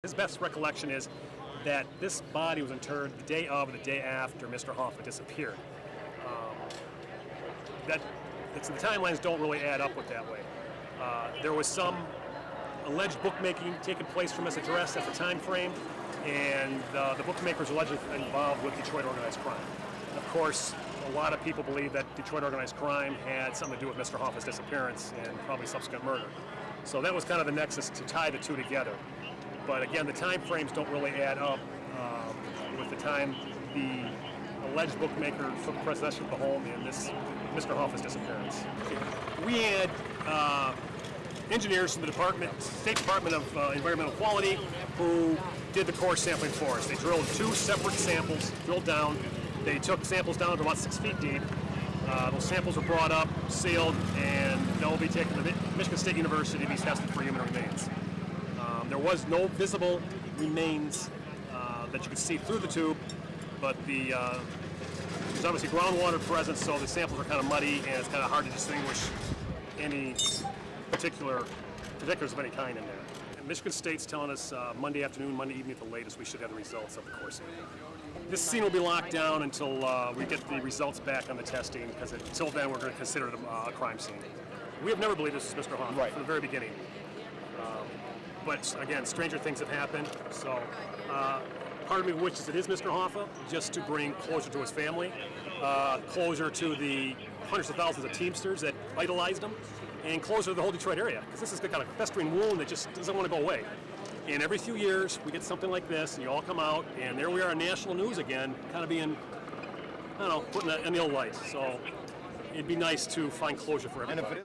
His best recollection is that this body was interred the day of or the day after Mr. Hoffa disappeared. The timelines don't really add up with that way. There was some alleged bookmaking taking place from his address at the time frame, and the bookmakers allegedly involved with Detroit organized crime. And of course, a lot of people believe that Detroit organized crime had something to do with Mr. Hoffa's disappearance and probably subsequent murder. So that was kind of the nexus to tie the two together. But again, the time frames don't really add up with the time the alleged bookmaker took possession of the home and this Mr. Hoffa's disappearance. We had engineers from the State Department of Environmental Quality who did the core sampling for us. They drilled 2 separate samples, drilled down. They took samples down to about 6 feet deep. Those samples were brought up, sealed, and they'll be taken to Michigan State University to be tested for human remains. There was no visible remains that you could see through the tube, but there's obviously groundwater present, so the samples are kind of muddy, and it's kind of hard to distinguish any particulars of any kind in there. And Michigan State's telling us Monday afternoon, Monday evening at the latest, we should have the results of the core sample. This scene will be locked down until we get the results back on the testing, because until then we're going to consider it a crime scene. We have never believed this is Mr. Hoffa from the very beginning. But again, stranger things have happened, so part of me wishes it is Mr. Hoffa, just to bring closure to his family, closure to the hundreds of thousands of Teamsters that idolized him, and closure to the whole Detroit area, because this is the kind of festering wound that just doesn't want to go away. And every few years, we get something like this, and you all come out, and there we are in national news again, kind of being, I don't know, put in the ill light. So it'd be nice to find closure for everybody.